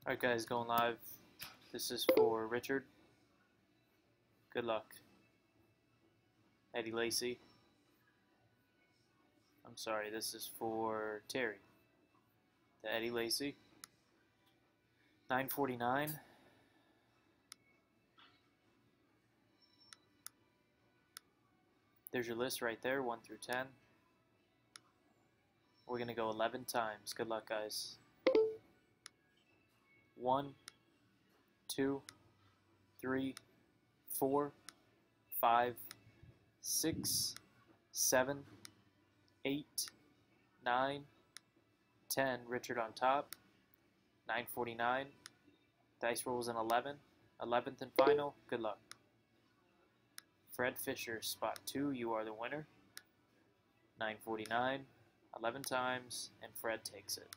Alright guys, going live. This is for Richard. Good luck. Eddie Lacy. I'm sorry, this is for Terry. The Eddie Lacy. 949. There's your list right there, 1 through 10. We're going to go 11 times. Good luck, guys. 1, 2, 3, 4, 5, 6, 7, 8, 9, 10. Richard on top. 949. Dice rolls in 11. 11th and final. Good luck. Fred Fisher, spot 2. You are the winner. 949. 11 times, and Fred takes it.